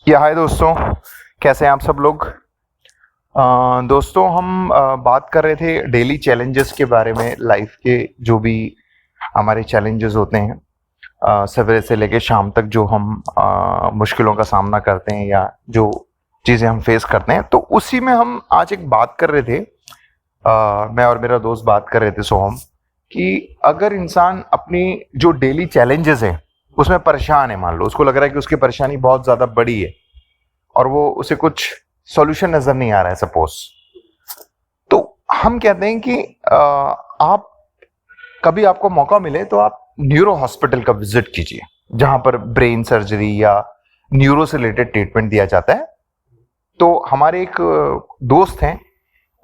या हाय दोस्तों, कैसे हैं आप सब लोग। दोस्तों हम बात कर रहे थे डेली चैलेंजेस के बारे में। लाइफ के जो भी हमारे चैलेंजेस होते हैं, सवेरे से लेके शाम तक जो हम मुश्किलों का सामना करते हैं या जो चीज़ें हम फेस करते हैं, तो उसी में हम आज एक बात कर रहे थे। मैं और मेरा दोस्त बात कर रहे थे सोहम, कि अगर इंसान अपनी जो डेली चैलेंजेस हैं उसमें परेशान है, मान लो उसको लग रहा है कि उसकी परेशानी बहुत ज़्यादा बड़ी है और वो उसे कुछ सॉल्यूशन नज़र नहीं आ रहा है सपोज, तो हम कहते हैं कि आप कभी आपको मौका मिले तो आप न्यूरो हॉस्पिटल का विजिट कीजिए, जहां पर ब्रेन सर्जरी या न्यूरो से रिलेटेड ट्रीटमेंट दिया जाता है। तो हमारे एक दोस्त हैं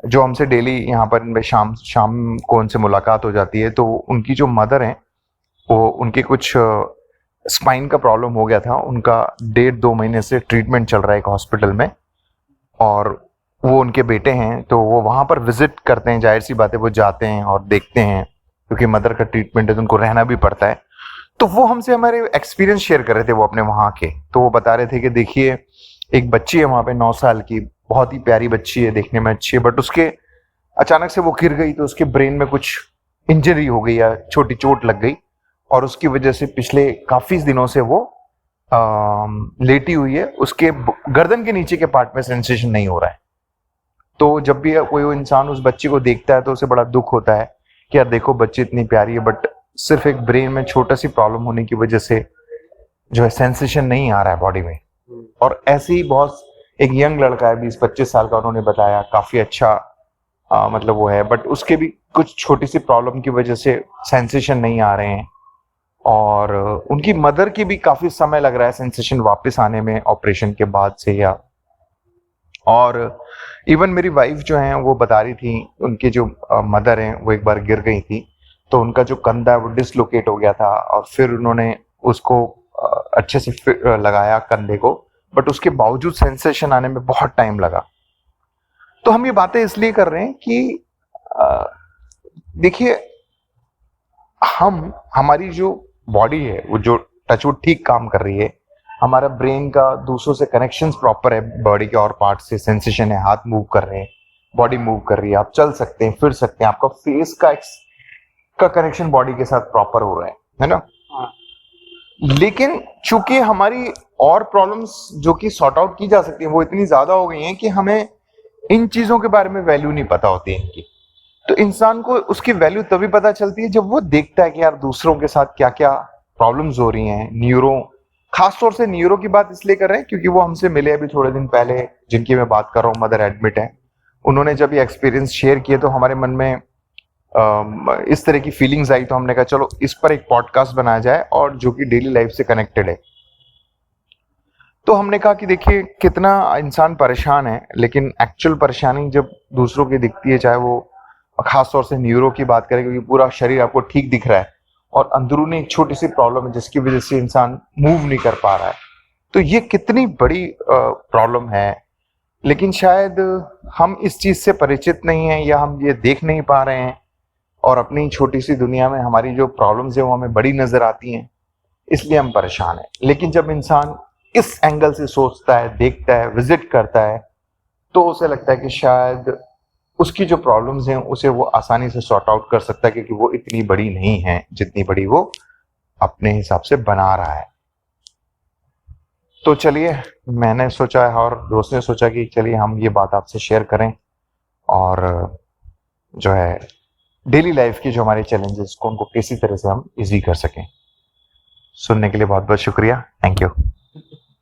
जो हमसे डेली यहाँ पर शाम शाम को उनसे मुलाकात हो जाती है। तो उनकी जो मदर हैं, वो उनके कुछ स्पाइन का प्रॉब्लम हो गया था। उनका 1.5-2 महीने से ट्रीटमेंट चल रहा है एक हॉस्पिटल में, और वो उनके बेटे हैं तो वो वहाँ पर विजिट करते हैं। जाहिर सी बात है, वो जाते हैं और देखते हैं, क्योंकि मदर का ट्रीटमेंट है तो उनको रहना भी पड़ता है। तो वो हमसे हमारे एक्सपीरियंस शेयर कर रहे थे, वो अपने वहाँ के। तो वो बता रहे थे कि देखिए, एक बच्ची है वहाँ पे 9 साल की, बहुत ही प्यारी बच्ची है, देखने में अच्छी है, बट उसके अचानक से वो गिर गई तो उसके ब्रेन में कुछ इंजरी हो गई या छोटी चोट लग गई, और उसकी वजह से पिछले काफी दिनों से वो लेटी हुई है। उसके गर्दन के नीचे के पार्ट में सेंसेशन नहीं हो रहा है। तो जब भी कोई इंसान उस बच्ची को देखता है तो उसे बड़ा दुख होता है कि यार देखो, बच्ची इतनी प्यारी है, बट सिर्फ एक ब्रेन में छोटा सी प्रॉब्लम होने की वजह से जो है सेंसेशन नहीं आ रहा है बॉडी में। और ऐसे ही बहुत एक यंग लड़का है, 20-25 साल का, उन्होंने बताया, काफी अच्छा मतलब वो है, बट उसके भी कुछ छोटी सी प्रॉब्लम की वजह से सेंसेशन नहीं आ रहे हैं, और उनकी मदर की भी काफी समय लग रहा है सेंसेशन वापस आने में ऑपरेशन के बाद से। या और इवन मेरी वाइफ जो है वो बता रही थी, उनके जो मदर हैं वो एक बार गिर गई थी, तो उनका जो कंधा है वो डिसलोकेट हो गया था, और फिर उन्होंने उसको अच्छे से लगाया कंधे को, बट उसके बावजूद सेंसेशन आने में बहुत टाइम लगा। तो हम ये बातें इसलिए कर रहे हैं कि देखिए, हमारी जो बॉडी है वो जो टचवुड ठीक काम कर रही है, हमारा ब्रेन का दूसरों से कनेक्शंस प्रॉपर है, बॉडी के और पार्ट से सेंसेशन है, हाथ मूव कर रहे हैं, बॉडी मूव कर रही है, आप चल सकते हैं, फिर सकते हैं, आपका फेस का कनेक्शन बॉडी के साथ प्रॉपर हो रहा है ना। लेकिन चूंकि हमारी और प्रॉब्लम्स जो कि सॉर्ट आउट की जा सकती है वो इतनी ज्यादा हो गई हैं कि हमें इन चीजों के बारे में वैल्यू नहीं पता होती है इनकी। तो इंसान को उसकी वैल्यू तभी पता चलती है जब वो देखता है कि यार दूसरों के साथ क्या क्या प्रॉब्लम्स हो रही हैं। न्यूरो, खासतौर से न्यूरो की बात इसलिए कर रहे हैं क्योंकि वो हमसे मिले अभी थोड़े दिन पहले, जिनकी मैं बात कर रहा हूँ, मदर एडमिट है। उन्होंने जब ये एक्सपीरियंस शेयर किए तो हमारे मन में इस तरह की फीलिंग्स आई, तो हमने कहा चलो इस पर एक पॉडकास्ट बनाया जाए, और जो कि डेली लाइफ से कनेक्टेड है। तो हमने कहा कि देखिए, कितना इंसान परेशान है, लेकिन एक्चुअल परेशानी जब दूसरों की दिखती है, चाहे वो खासतौर से न्यूरो की बात करें, क्योंकि पूरा शरीर आपको ठीक दिख रहा है और अंदरूनी एक छोटी सी प्रॉब्लम है जिसकी वजह से इंसान मूव नहीं कर पा रहा है, तो ये कितनी बड़ी प्रॉब्लम है। लेकिन शायद हम इस चीज से परिचित नहीं है, या हम ये देख नहीं पा रहे हैं, और अपनी छोटी सी दुनिया में हमारी जो प्रॉब्लम्स है वो हमें बड़ी नजर आती हैं, इसलिए हम परेशान हैं। लेकिन जब इंसान इस एंगल से सोचता है, देखता है, विजिट करता है, तो उसे लगता है कि शायद उसकी जो प्रॉब्लम्स हैं उसे वो आसानी से सॉर्ट आउट कर सकता है, क्योंकि वो इतनी बड़ी नहीं है जितनी बड़ी वो अपने हिसाब से बना रहा है। तो चलिए, मैंने सोचा है और दोस्त ने सोचा कि चलिए हम ये बात आपसे शेयर करें, और जो है डेली लाइफ की जो हमारे चैलेंजेस को, उनको किसी तरह से हम इजी कर सकें। सुनने के लिए बहुत बहुत शुक्रिया। Thank you.